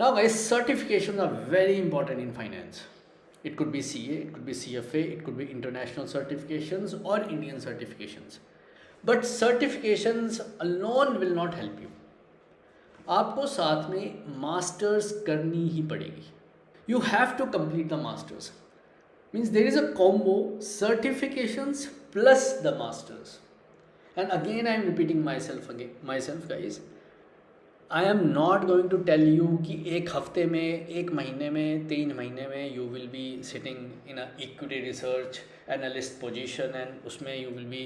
Now guys, certifications are very important in finance. It could be CA, it could be CFA, it could be international certifications or Indian certifications. But certifications alone will not help you. आपको साथ में masters करनी ही पड़ेगी. You have to complete the masters. Means there is a combo certifications plus the masters. And again I am repeating myself guys. I am not going to tell you कि एक हफ्ते में, एक महीने में, 3 महीने में you will be sitting in a equity research analyst position and उसमें you will be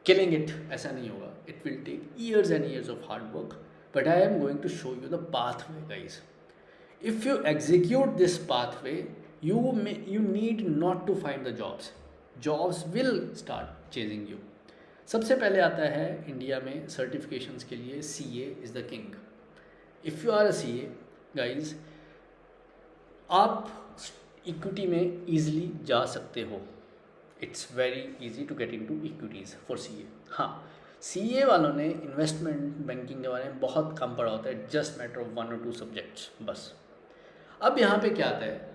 killing it. ऐसा नहीं होगा. It will take years and years of hard work, but I am going to show you the pathway guys. If you execute this pathway you need not to find the jobs will start chasing you. सबसे पहले आता है India में certifications के लिए CA is the king. If you are a CA guys, आप equity में easily जा सकते हो. It's very easy to get into equities for CA. हाँ, CA वालों ने इन्वेस्टमेंट बैंकिंग के बारे में बहुत कम पढ़ा होता है, just matter of 1 or 2 subjects बस. अब यहाँ पे क्या आता है,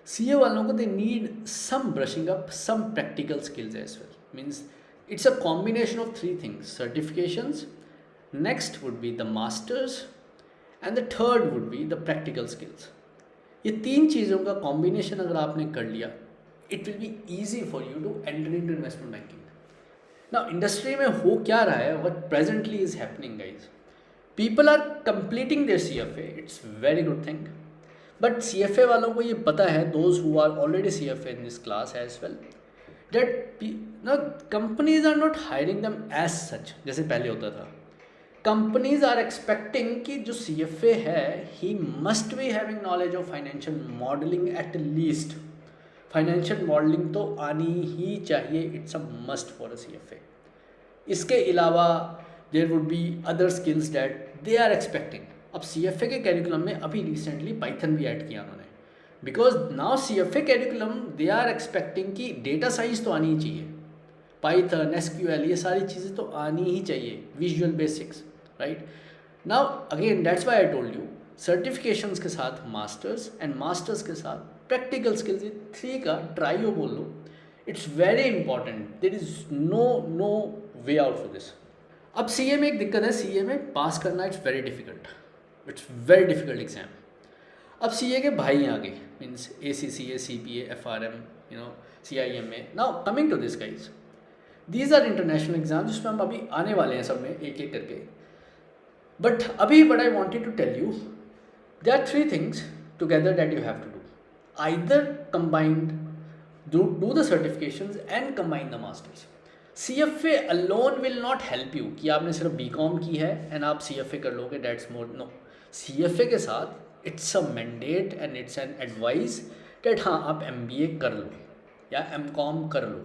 CA वालों को they need some brushing up, some practical skills as well. Means it's a combination of 3 things: certifications, next would be the masters, and the third would be the practical skills. ये 3 चीज़ों का combination अगर आपने कर लिया, it will be easy for you to enter into investment banking. Now industry में हो क्या रहा है, what presently is happening guys, people are completing their CFA, it's very good thing, but CFA वालों को ये पता है, those who are already CFA in this class as well, that companies are not hiring them as such जैसे पहले होता था. Companies are expecting कि जो CFA है, he must be having knowledge of financial modeling at least. Financial modeling तो आनी ही चाहिए, it's a must for a CFA. इसके अलावा there would be other skills that they are expecting. अब CFA के कैरिकुलम में अभी रिसेंटली पाइथन भी ऐड किया उन्होंने, because now CFA curriculum they are expecting कि डेटा साइंस तो आनी ही चाहिए, पाइथन, SQL, ये सारी चीज़ें तो आनी ही चाहिए, visual basics, right. Now again that's why I told you, certifications के साथ मास्टर्स एंड मास्टर्स के साथ प्रैक्टिकल स्किल्स, 3 का ट्राइयो बोल लो. It's very important. There is no way out for this. अब CA में एक दिक्कत है, CA में पास करना इट्स वेरी डिफिकल्ट एग्जाम. अब CA के भाई आ गए, मीन्स ACCA, CPA, FRM, CIMA. Now coming to this guys, these are international exam जिसमें हम अभी आने वाले हैं सब में एक एक करके. बट अभी what I wanted to tell you, there are 3 things together that you have to do. Either combined, do the certifications and combine the masters. CFA alone will not help you कि आपने सिर्फ BCom की है and आप CFA कर लोगे, that's more. No, CFA के साथ it's a mandate and it's an advice that हाँ आप MBA कर लो या MCom कर लो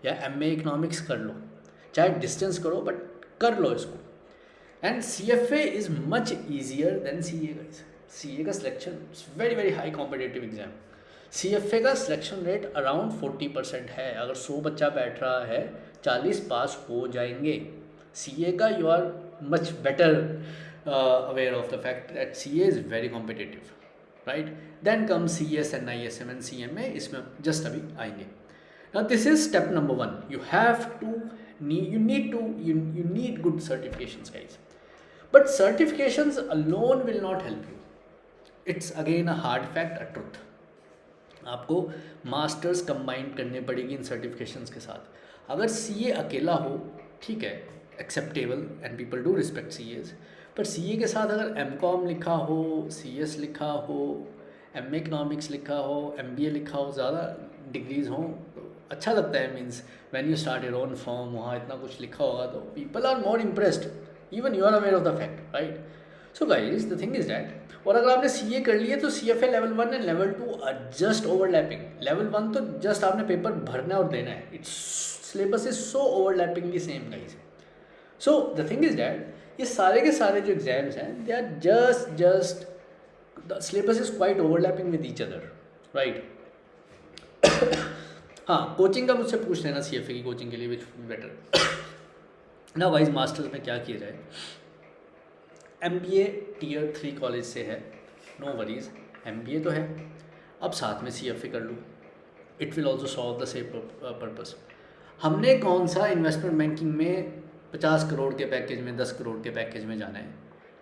या MA इकोनॉमिक्स कर लो, चाहे डिस्टेंस करो बट कर लो इसको. And CFA is much easier than CA guys. CA का selection it's very high competitive exam. CFA का सिलेक्शन रेट अराउंड 40% है. अगर 100 बच्चा बैठ रहा है, 40 पास हो जाएंगे. CA का you are much better aware of the fact that CA is very competitive, right? Then comes CS and ISM and CMA, इसमें just अभी आएंगे. Now this is step number 1. You need good certifications guys. But certifications alone will not help you. It's again a hard fact, a truth. आपको masters combine करने पड़ेगी इन certifications के साथ. अगर CA अकेला हो ठीक है, acceptable and people do respect CAs, पर CA के साथ अगर MCom लिखा हो, CS लिखा हो, MA इकोनॉमिक्स लिखा हो, MBA लिखा हो, ज़्यादा डिग्रीज हों तो अच्छा लगता है. Means when you start your own form, वहाँ इतना कुछ लिखा होगा तो people are more impressed, even you are aware of the fact, right. So guys the thing is that, और अगर आपने CA कर लिए तो CFA level 1 and level 2 are just overlapping. Level 1 तो जस्ट आपने पेपर भरना और देना है. It's syllabus is so overlappingly same guys. So the thing is that ये सारे के सारे जो एग्जाम्स हैं, they are just the syllabus is quite overlapping with each other, right. हाँ, कोचिंग का मुझसे पूछ लेना CFA की कोचिंग के लिए, विच बेटर. ना वाइज मास्टर्स में क्या किया जाए. MBA Tier 3 कॉलेज से है, नो वरीज, MBA तो है, अब साथ में CFA कर लूँ, it will also solve the same purpose. हमने कौन सा इन्वेस्टमेंट बैंकिंग में 50 करोड़ के पैकेज में, 10 करोड़ के पैकेज में जाना है?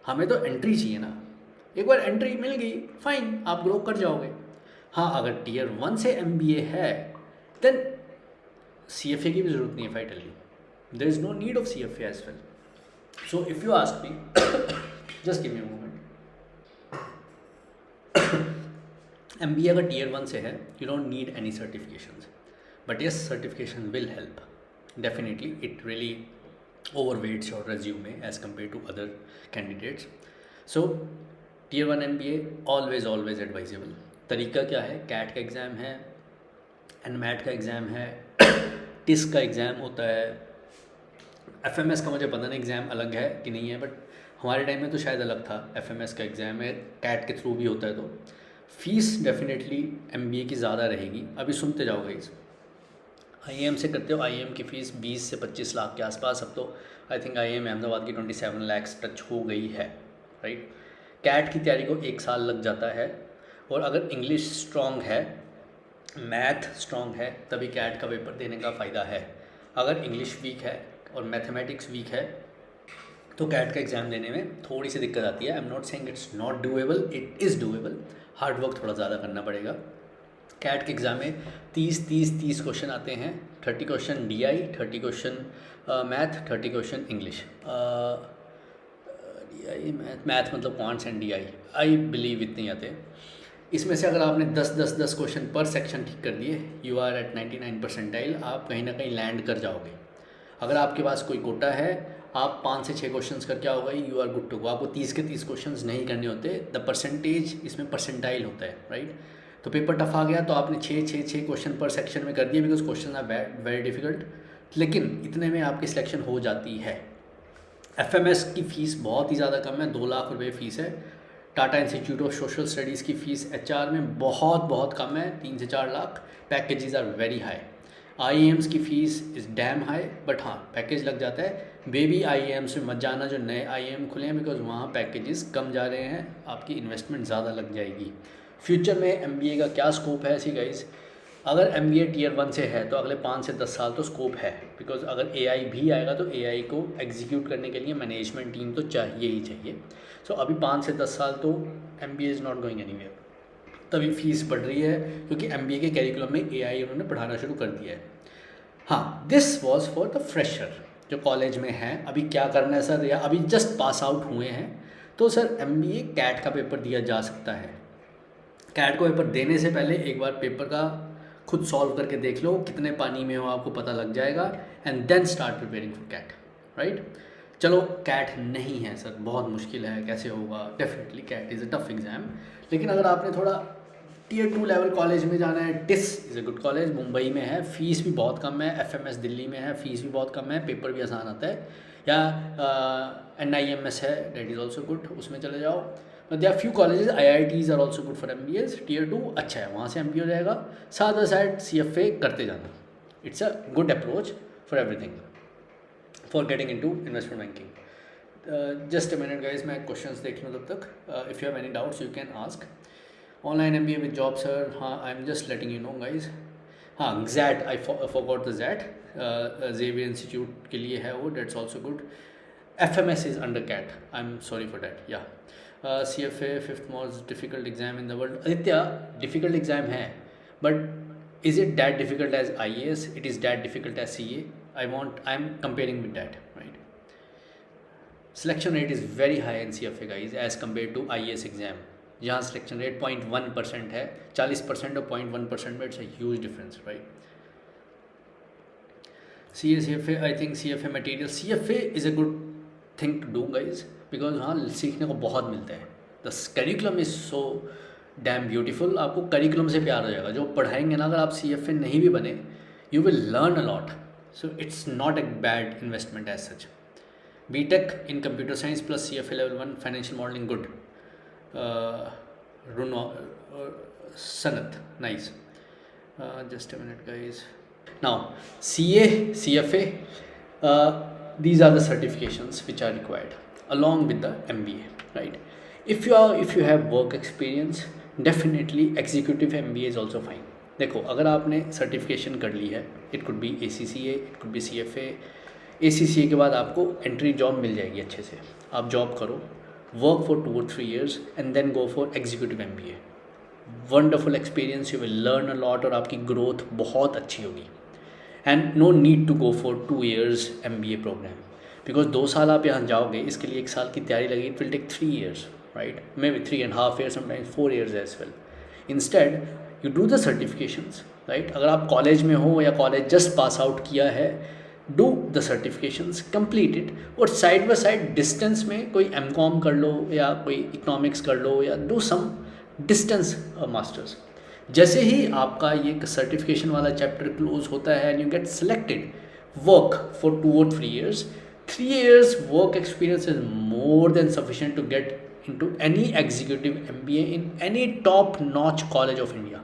हमें तो एंट्री चाहिए ना। एक बार एंट्री मिल गई, फाइन, आप ग्रो कर जाओगे। हाँ, अगर Tier 1 से MBA है देन CFA की भी ज़रूरत नहीं है। If I tell you, there is no need of CFA as well. So if you ask me, just give me a moment. MBA अगर Tier 1 से है, you don't need any certifications, but yes certification will help definitely. It really overweights your resume as compared to other candidates. So Tier 1 MBA always advisable. तरीका क्या है? Cat का exam है, NMAT का exam है, TISS का exam होता है, FMS का मुझे पता नहीं एग्ज़ाम अलग है कि नहीं है, बट हमारे टाइम में तो शायद अलग था। FMS का एग्ज़ाम है, कैट के थ्रू भी होता है। तो फीस डेफिनेटली MBA की ज़्यादा रहेगी। अभी सुनते जाओगे इस IIM से करते हो, IIM की फ़ीस 20 से 25 लाख के आसपास। अब तो आई थिंक IIM अहमदाबाद की 27 लाख टच हो गई है, राइट। कैट की तैयारी को 1 साल लग जाता है, और अगर इंग्लिश स्ट्रॉन्ग है, मैथ स्ट्रॉन्ग है, तभी कैट का पेपर देने का फ़ायदा है। अगर इंग्लिश वीक है और मैथमेटिक्स वीक है तो कैट का एग्ज़ाम देने में थोड़ी सी दिक्कत आती है। आई am not saying it's not doable, it is doable, hard work थोड़ा ज़्यादा करना पड़ेगा। कैट के एग्ज़ाम में 30 क्वेश्चन आते हैं, 30 question DI, 30 question math, 30 question English. DI math मतलब quants and DI, I believe इतने आते हैं। इसमें से अगर आपने 10 क्वेश्चन पर सेक्शन ठीक कर दिए, यू आर एट 99 परसेंटाइल, आप कहीं ना कहीं लैंड कर जाओगे। अगर आपके पास कोई कोटा है, आप 5 से 6 क्वेश्चन करके आओगे, you are good to go. आपको 30 के 30 क्वेश्चन नहीं करने होते, द परसेंटेज इसमें परसेंटाइल होता है, राइट। तो पेपर टफ आ गया तो आपने 6 क्वेश्चन पर सेक्शन में कर दिए, because question are very difficult, लेकिन इतने में आपकी सिलेक्शन हो जाती है। FMS की फ़ीस बहुत ही ज़्यादा कम है, 2 लाख रुपए फ़ीस है। Tata Institute of Social Studies की फ़ीस HR में बहुत कम है, 3 से 4 lakh. Packages are very high. IIMs की fees is damn high, but हाँ पैकेज लग जाता है। बेबी IIMs में मत जाना जो नए IIM खुले हैं, बिकॉज वहाँ पैकेजेस कम जा रहे हैं, आपकी इन्वेस्टमेंट ज़्यादा लग जाएगी। फ्यूचर में MBA का क्या स्कोप है? ऐसी गाइज, अगर MBA Tier 1 से है तो अगले 5 से 10 साल तो स्कोप है, बिकॉज अगर AI भी आएगा तो AI को एग्जीक्यूट करने के लिए मैनेजमेंट टीम तो चाहिए ही चाहिए। सो अभी 5 से 10 साल तो MBA is not going anywhere. तभी फीस बढ़ रही है क्योंकि MBA के कैरिकुलम में AI उन्होंने पढ़ाना शुरू कर दिया है। हाँ, this was for the fresher जो कॉलेज में हैं। अभी क्या करना है सर, या अभी जस्ट पास आउट हुए हैं, तो सर MBA कैट का पेपर दिया जा सकता है। कैट को पेपर देने से पहले एक बार पेपर का खुद सॉल्व करके देख लो, कितने पानी में हो आपको पता लग जाएगा, and then start preparing for CAT, right. चलो कैट नहीं है सर, बहुत मुश्किल है, कैसे होगा? Definitely CAT is a tough exam, लेकिन अगर आपने थोड़ा Tier 2 लेवल कॉलेज में जाना है, TISS is a good college, Mumbai में है, फ़ीस भी बहुत कम है। FMS दिल्ली में है, फ़ीस भी बहुत कम है, पेपर भी आसान आता है। या NIMS है, डेट इज़ ऑल्सो गुड, उसमें चले जाओ। They are few colleges, IITs are also good for MBAs। Tier 2 अच्छा है, वहाँ से MBA हो जाएगा, साथ बाय साथ CFA करते जाना। It's a good approach for everything, for getting into investment banking. Just a minute guys, मैं क्वेश्चंस देख लूँ तब तक। If you have any doubts you can ask. Online MBA with job sir, हाँ I am just letting you know guys. हाँ, ZAT, I forgot the ZAT, Xavier institute के लिए है वो, dates also good. FMS is under CAT, I am sorry for that. या CFA 5th most difficult exam in the world. Aditya, difficult exam है, but is it that difficult as IAS? It is that difficult as CA? I am comparing with that, right. Selection rate is very high in CFA guys as compare to IAS exam, जहाँ selection rate 0.1% है। 40% और 0.1% में it's a huge difference, right. CFA, I think CFA material, CFA is a good thing to do guys, because हाँ सीखने को बहुत मिलता है। The curriculum is so damn beautiful, आपको करिकुलम से प्यार हो जाएगा। जो पढ़ाएंगे ना, अगर आप CFA नहीं भी बने, you will learn a lot. So it's not a bad investment as such. BTech in computer science plus CFA level 1 financial modeling, good. Sanat, nice. Just a minute guys. Now CA, CFA, these are the certifications which are required along with the MBA, right. if you have work experience, definitely executive MBA is also fine. देखो अगर आपने certification कर ली है, it could B ACCA, it could B CFA, ACCA के बाद आपको entry job मिल जाएगी अच्छे से, आप जॉब करो, work for 2 or 3 years and then go for executive MBA. Wonderful experience, you will learn a lot और आपकी ग्रोथ बहुत अच्छी होगी. And no need to go for 2 years MBA programme, because 2 साल आप यहाँ जाओगे, इसके लिए 1 साल की तैयारी लगेगी. It will take 3 years, right? Maybe 3.5 years, sometimes 4 years as well. Instead, you do the certifications, right? अगर आप कॉलेज में हो या कॉलेज जस्ट पास आउट किया है, do the certifications, complete it, और साइड बाय साइड डिस्टेंस में कोई MCOM कर लो या कोई इकोनॉमिक्स कर लो या डू सम डिस्टेंस मास्टर्स. जैसे ही आपका ये सर्टिफिकेशन वाला चैप्टर क्लोज होता है and you get selected, work for 2 or 3 years. 3 years work experience is more than sufficient to get into any executive MBA in any top notch college of India.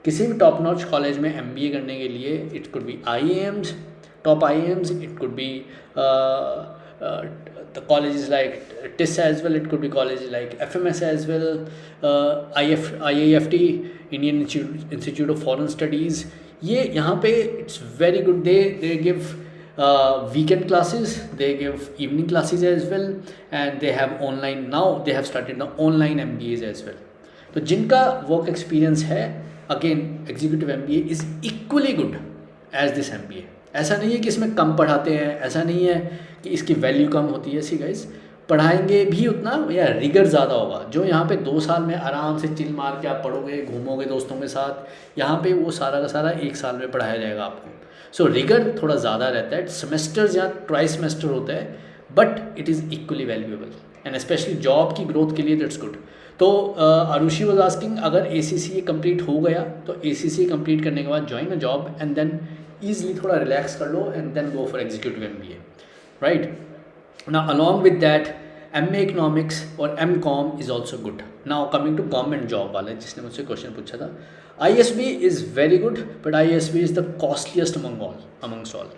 किसी भी top notch college में MBA करने के लिए it could B IIMs, top IIMs, it could be the colleges like TIS as well, it could be colleges like FMS as well, IAFT, Indian Institute of Foreign Studies. ये यहाँ पे it's very good. They give weekend classes, they give evening classes as well, and they have online, now they have started the online MBAs as well. तो जिनका work experience है, again executive MBA is equally good as this MBA. ऐसा नहीं है कि इसमें कम पढ़ाते हैं, ऐसा नहीं है कि इसकी वैल्यू कम होती है. सी गाइस, पढ़ाएंगे भी उतना या रिगर ज़्यादा होगा. जो यहाँ पे 2 साल में आराम से चिल मार के आप पढ़ोगे, घूमोगे दोस्तों के साथ, यहाँ पे वो सारा का सारा 1 साल में पढ़ाया जाएगा आपको. सो रिगर थोड़ा ज़्यादा रहता है, सेमेस्टर्स या ट्राई सेमेस्टर होता है, but it is equally valuable and specially job की ग्रोथ के लिए दैट्स गुड. तो आरुषि वाज आस्किंग, अगर ACCA कंप्लीट हो गया तो ACCA कंप्लीट करने के बाद join a job and then easily थोड़ा रिलैक्स कर लो and then go for executive MBA, right. Now along with that MA economics और MCOM is also good. Now coming to government job वाले जिसने मुझसे क्वेश्चन पूछा था, ISB is very good, but ISB is the costliest amongst all.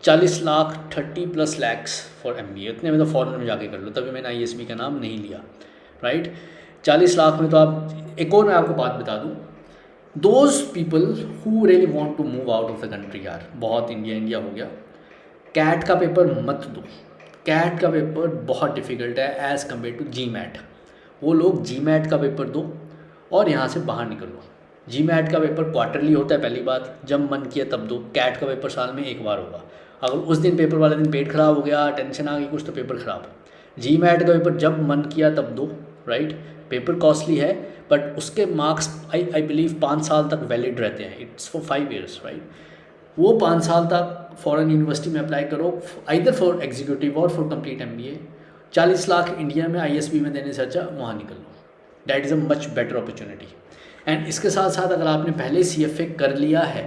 40 lakh 30+ lakhs for MBA. इतने में तो foreign में जाके कर लो, तभी मैंने ISB का नाम नहीं लिया, राइट. 40 लाख में तो आप, एक और मैं आपको बात बता दूँ, those people who really want to move out of the country, यार बहुत इंडिया हो गया, कैट का पेपर मत दो. कैट का पेपर बहुत डिफ़िकल्ट है एज़ कम्पेयर टू GMAT. वो लोग GMAT का पेपर दो और यहाँ से बाहर निकलो. GMAT का पेपर क्वार्टरली होता है, पहली बात, जब मन किया तब दो. कैट का पेपर साल में 1 बार होगा. अगर उस दिन पेपर वाले दिन पेट खराब हो गया, टेंशन आ गई कुछ, तो पेपर ख़राब. GMAT का पेपर जब मन किया तब दो, राइट. पेपर कॉस्टली है बट उसके मार्क्स आई बिलीव 5 साल तक वैलिड रहते हैं. It's for 5 years, right. वो 5 साल तक फॉरेन यूनिवर्सिटी में अप्लाई करो, आइदर फॉर एग्जीक्यूटिव और for complete MBA. 40 lakh India में ISB में देने से अच्छा वहाँ निकल लो. That is a much better opportunity. And इसके साथ साथ अगर आपने पहले CFA कर लिया है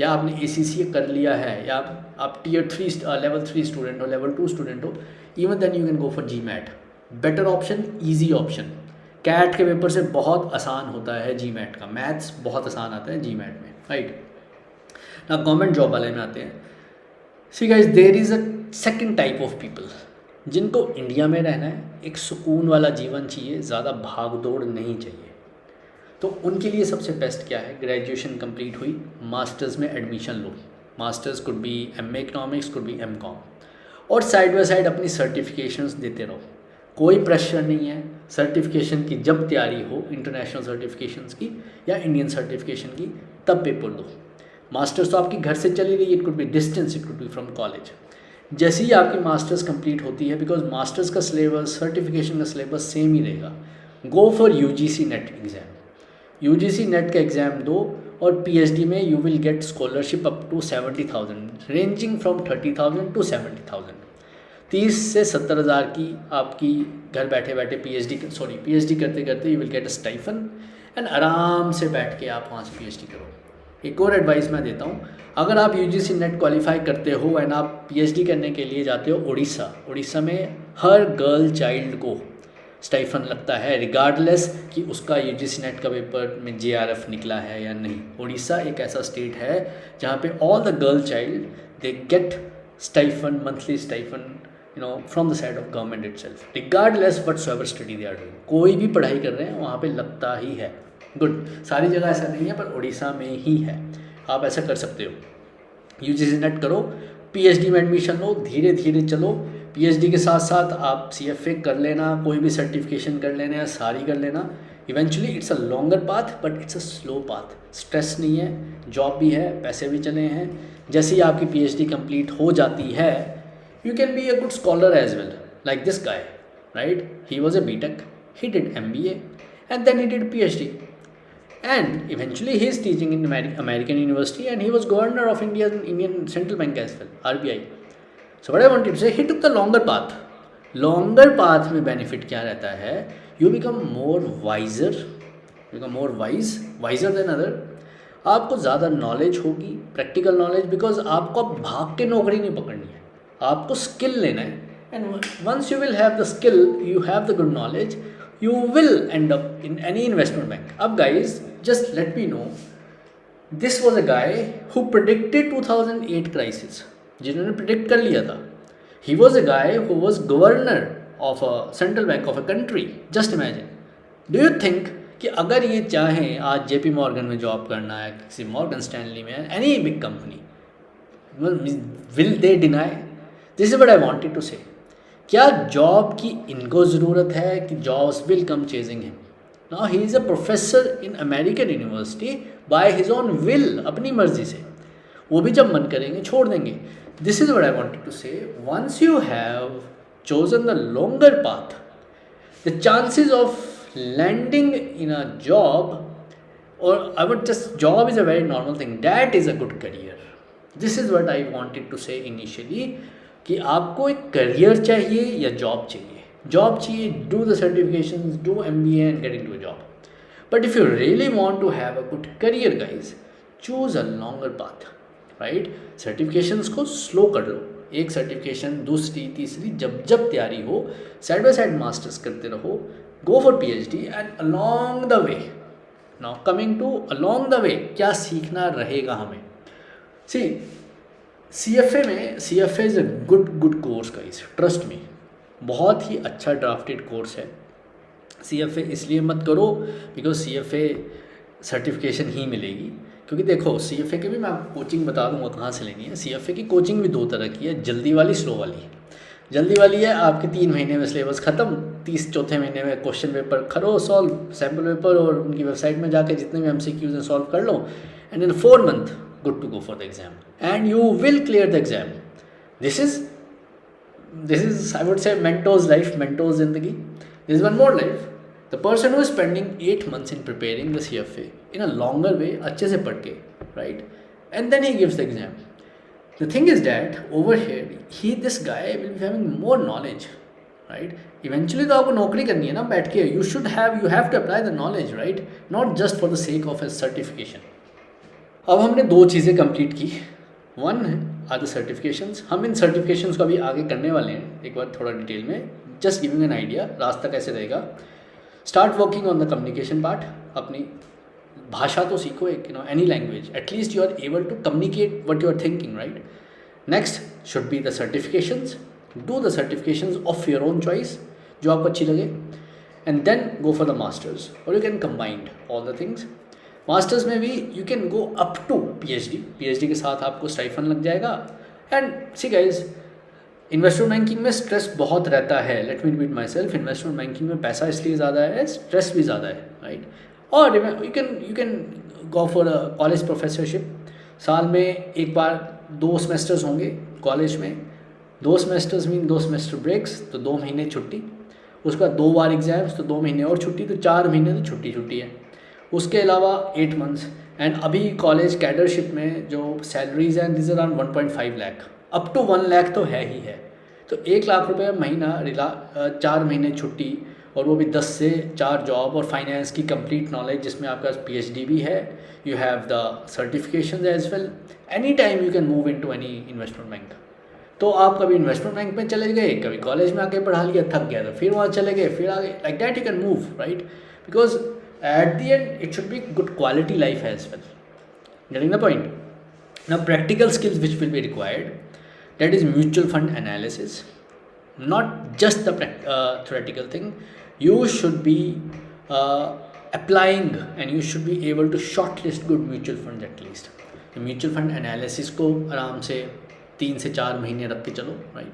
या आपने ACCA कर लिया है या आप Tier 3 level 3 स्टूडेंट हो, level 2 स्टूडेंट हो, even then you can go for GMAT. Better option, easy option. CAT के पेपर से बहुत आसान होता है GMAT का, मैथ्स बहुत आसान आता है GMAT में, राइट. ना गवर्नमेंट जॉब वाले में आते हैं. See guys, there is a second type of people जिनको इंडिया में रहना है, एक सुकून वाला जीवन चाहिए, ज़्यादा भाग दौड़ नहीं चाहिए. तो उनके लिए सबसे बेस्ट क्या है, ग्रेजुएशन कंप्लीट हुई, मास्टर्स में admission low. Masters could be MA economics, could be MCOM, और साइड बाय साइड अपनी सर्टिफिकेशंस देते रहो. कोई प्रेशर नहीं है. सर्टिफिकेशन की जब तैयारी हो, इंटरनेशनल सर्टिफिकेशंस की या इंडियन सर्टिफिकेशन की, तब पेपर दो. मास्टर्स तो आपकी घर से चली रही, it could be distance, it could be from college. जैसे ही आपकी मास्टर्स कंप्लीट होती है, बिकॉज मास्टर्स का सिलेबस, सर्टिफिकेशन का सिलेबस सेम ही रहेगा, go for UGC NET exam. UGC NET का एग्ज़ाम दो और PhD में you will get scholarship up to 70,000, ranging from 30,000 to 70,000. 30 से 70,000 की आपकी घर बैठे बैठे PhD करते करते you will get a stipend and आराम से बैठ के आप वहाँ से PhD करो. एक और एडवाइस मैं देता हूँ, अगर आप UGC नेट क्वालिफाई करते हो एंड आप PhD करने के लिए जाते हो उड़ीसा में हर गर्ल चाइल्ड को स्टाइफन लगता है, रिगार्डलेस कि उसका UGC नेट का पेपर में JRF निकला है या नहीं. उड़ीसा एक ऐसा स्टेट है जहाँ पे all the girl child they get stipend, monthly stipend from the side of government itself, regardless whatsoever study they are doing. कोई भी पढ़ाई कर रहे हैं वहाँ पे लगता ही है। गुड, सारी जगह ऐसा नहीं है, पर उड़ीसा में ही है। आप ऐसा कर सकते हो, यूजीसी नेट करो, पीएचडी में एडमिशन लो, धीरे धीरे चलो। पीएचडी के साथ साथ आप सीएफए कर लेना, कोई भी सर्टिफिकेशन कर लेना या सारी कर लेना। Eventually it's a longer path, but it's a slow path. Stress नहीं है, जॉब भी है, पैसे भी चले हैं। जैसे ही आपकी पीएचडी कंप्लीट हो जाती है, you can be a good scholar as well, like this guy, right? He was a BTech, he did MBA, and then he did PhD, and eventually he is teaching in American university, and he was governor of Indian Central Bank as well, RBI. So what I wanted to say, he took the longer path. Longer path में benefit क्या रहता है? You become more wiser, wiser than other. आपको ज़्यादा knowledge होगी, practical knowledge, because आपको भाग के नौकरी नहीं पकड़नी है, आपको स्किल लेना है। And once you will have the skill, you have the good knowledge, you will end up in any investment bank. अब guys just let me know, this was a guy who predicted 2008 crisis, जिन्होंने predict कर लिया था। He was a guy who was governor of a central bank of a country. Just imagine, do you think कि अगर ये चाहें आज JP Morgan में जॉब करना है, किसी मॉर्गन स्टैनली में, any big company, will they deny? This is what I wanted to say. क्या जॉब की इनको ज़रूरत है कि jobs will come chasing him? Now he is a professor in American university by his own will, अपनी मर्जी से। वो भी जब मन करेंगे छोड़ देंगे। This is what I wanted to say, once you have chosen the longer path, the chances of landing in a job, or I would just, job is a very normal thing, that is a good career. This is what I wanted to say initially, कि आपको एक career चाहिए या job चाहिए? Job चाहिए, do the certifications, do MBA and get into a job. But if you really want to have a good career guys, choose a longer path, right? certifications को slow कर लो, एक certification, दूसरी, तीसरी, जब जब तैयारी हो, साइड बाय साइड मास्टर्स करते रहो, go for PhD, and along the way, now coming to along the way, क्या सीखना रहेगा हमें? See, CFA में, CFA is a good course guys, trust me, बहुत ही अच्छा ड्राफ्टेड कोर्स है। CFA इसलिए मत करो बिकॉज CFA सर्टिफिकेशन ही मिलेगी, क्योंकि देखो CFA के भी मैं आपको कोचिंग बता दूँगा कहाँ से लेनी है। CFA की कोचिंग भी दो तरह की है, जल्दी वाली, स्लो वाली। जल्दी वाली है आपके 3 महीने में सिलेबस ख़त्म, 30 चौथे महीने में क्वेश्चन पेपर करो सॉल्व, सैम्पल पेपर, और उनकी वेबसाइट में जाके जितने भी MCQs हैं सॉल्व कर लो, and in 4 month good to go for the exam and you will clear the exam. This is I would say mentors life, mentors जिंदगी। This is one more life, the person who is spending 8 months in preparing the CFA in a longer way, अच्छे से पढ़ के, right, and then he gives the exam. The thing is that over here, this guy will be having more knowledge, right? Eventually तो आपको नौकरी करनी है ना बैठ के, you have to apply the knowledge, right? Not just for the sake of a certification. अब हमने 2 चीज़ें कंप्लीट की। One are the certifications. हम इन certifications को अभी आगे करने वाले हैं, एक बार थोड़ा डिटेल में, just giving an idea रास्ता कैसे रहेगा। Start working on the communication part, अपनी भाषा तो सीखो एक, any language, at least you are able to communicate what you are thinking, right? Next should be the certifications. Do the certifications of your own choice, जो आपको अच्छी लगे, and then go for the masters, or you can combine all the things. Masters में भी you can go up to PhD के साथ आपको stipend लग जाएगा। And see guys, investment banking में स्ट्रेस बहुत रहता है, let me repeat my self, investment banking में पैसा इसलिए ज़्यादा है, स्ट्रेस भी ज़्यादा है, राइट? और you can go for a college professorship. साल में एक बार 2 सेमेस्टर्स होंगे कॉलेज में, 2 सेमेस्टर्स मीन 2 सेमेस्टर ब्रेक्स, तो 2 महीने छुट्टी, उसके बाद 2 बार एग्जाम्स, तो 2 महीने और छुट्टी, तो 4 महीने तो छुट्टी है। उसके अलावा 8 months, एंड अभी कॉलेज कैडरशिप में जो सैलरीज हैं this around 1.5 lakh, up to 1 lakh तो है ही है। तो 1 लाख रुपये महीना, 4 महीने छुट्टी, और वो भी 10 से 4 जॉब, और फाइनेंस की कंप्लीट नॉलेज जिसमें आपका PhD भी है, you have the certification as well, any time you can move into any investment bank. तो आप कभी इन्वेस्टमेंट बैंक में चले गए, कभी कॉलेज में आके पढ़ा लिया, थक गया, तो फिर वहाँ चले गए, फिर आगे, like that you can move, right? Because at the end it should be good quality life as well. Getting the point? Now practical skills which will be required, that is mutual fund analysis, not just the theoretical thing. You should be applying, and you should be able to shortlist good mutual funds at least. तो mutual fund analysis को आराम से 3 से 4 महीने रख के चलो, right.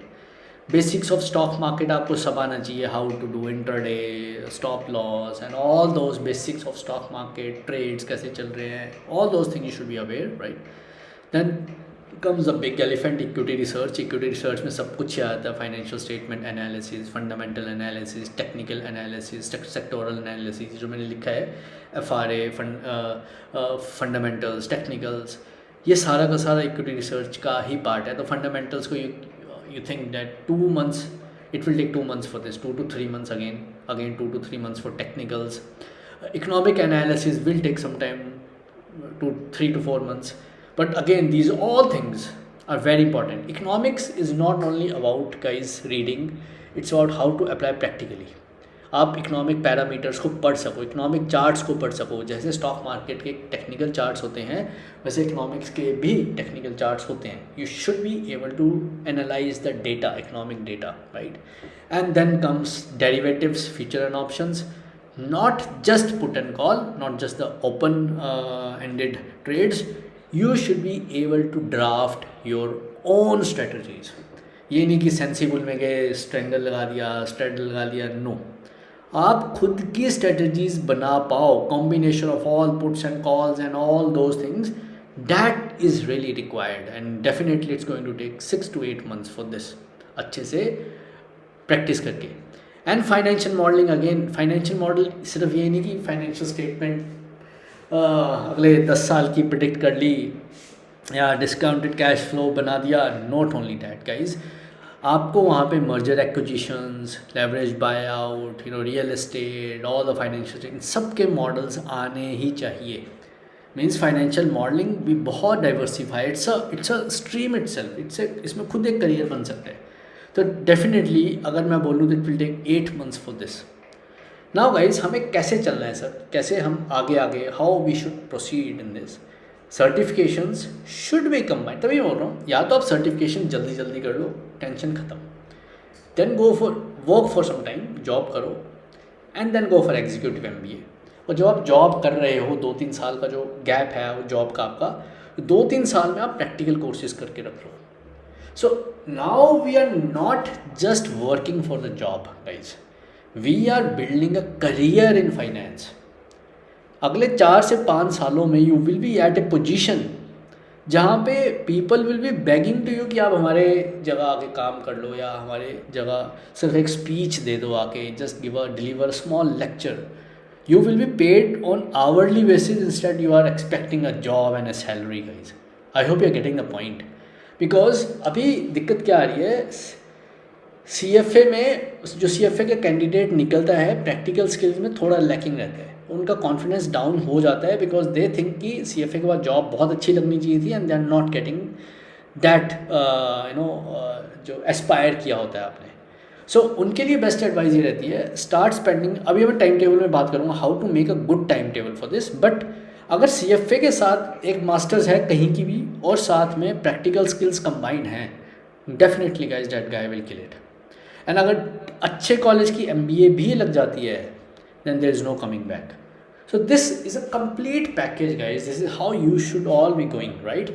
Basics of stock market आपको सब आना चाहिए, how to do intraday, stop loss and all those basics of stock market, trades कैसे चल रहे हैं, all those thing you should be aware, right. Then comes a big elephant, equity research. Equity research में सब कुछ आता है, financial statement analysis, fundamental analysis, technical analysis, sectoral analysis, जो मैंने लिखा है, FRA, फंडामेंटल्स, टेक्निकल्स, ये सारा का सारा इक्विटी रिसर्च का ही पार्ट है. तो फंडामेंटल्स को you think that 2 months, it will take 2 months for this, 2 to 3 months again 2 to 3 months for technicals. Economic analysis will take some time, 3 to 4 months. But again, these all things are very important. Economics is not only about, guys, reading, it's about how to apply practically. आप economic parameters को पढ़ सको, economic charts को पढ़ सको. जैसे stock market के technical charts होते हैं, वैसे इकोनॉमिक्स के भी टेक्निकल चार्ट्स होते हैं. You should be able to analyse the data, economic data, right. And then comes derivatives, future and options. Not just put and call, not just the open ended trades. You should be able to draft your own strategies. ये नहीं कि sensible में गए strangle लगा दिया, straddle लगा दिया. No, आप खुद की स्ट्रेटजीज बना पाओ, combination of all puts and calls and all those things, that is really required. And definitely it's going to take 6 to 8 months for this, अच्छे से प्रैक्टिस करके. And financial modelling, again financial model सिर्फ ये नहीं कि financial statement अगले 10 साल की प्रिडिक्ट कर ली या डिस्काउंटेड कैश फ्लो बना दिया. नॉट ओनली दैट, गाइज, आपको वहाँ पे merger acquisitions, leverage buy out, real estate, all the financial, इन सब के मॉडल्स आने ही चाहिए. मीन्स फाइनेंशियल मॉडलिंग भी बहुत diversified, it's a stream itself, इसमें खुद एक करियर बन सकता है. तो डेफिनेटली अगर मैं बोलूँ तो it will take 8 months for this. Now guys, हमें कैसे चलना है सर, कैसे हम आगे how we should proceed in this. Certifications should be combined. तभी बोल रहा हूँ, या तो आप सर्टिफिकेशन जल्दी कर लो, टेंशन ख़त्म. Then go for work for some time, job करो, and then go for executive MBA. और जब आप जॉब कर रहे हो, 2-3 साल का जो गैप है वो जॉब का आपका, 2-3 साल में आप प्रैक्टिकल कोर्सेज करके रख लो. So now we are not just working for the job, guys. We are building a career in finance. अगले 4 से 5 सालों में you will be at a position जहाँ पे people will be begging to you कि आप हमारे जगह आके काम कर लो, या हमारे जगह सिर्फ एक स्पीच दे दो आके, just deliver a small lecture. You will be paid on hourly basis instead you are expecting a job and a salary, guys. I hope you are getting the point. Because अभी दिक्कत क्या आ रही है, CFA में जो CFA का candidate निकलता है, प्रैक्टिकल स्किल्स में थोड़ा लैकिंग रहता है, उनका कॉन्फिडेंस डाउन हो जाता है, बिकॉज दे थिंक कि CFA के बाद जॉब बहुत अच्छी लगनी चाहिए थी, and they are not getting that जो एस्पायर किया होता है आपने. सो उनके लिए बेस्ट एडवाइस ये रहती है, स्टार्ट स्पेंडिंग. अभी मैं टाइम टेबल में बात करूँगा, how to make a good timetable for this. But अगर CFA के साथ एक मास्टर्स है कहीं की भी, और साथ में प्रैक्टिकल स्किल्स कंबाइंड हैं, definitely guys that guy will kill it. And अगर अच्छे कॉलेज की MBA भी लग जाती है, then there is no coming back. So this is a complete package, guys. This is how you should all be going, right.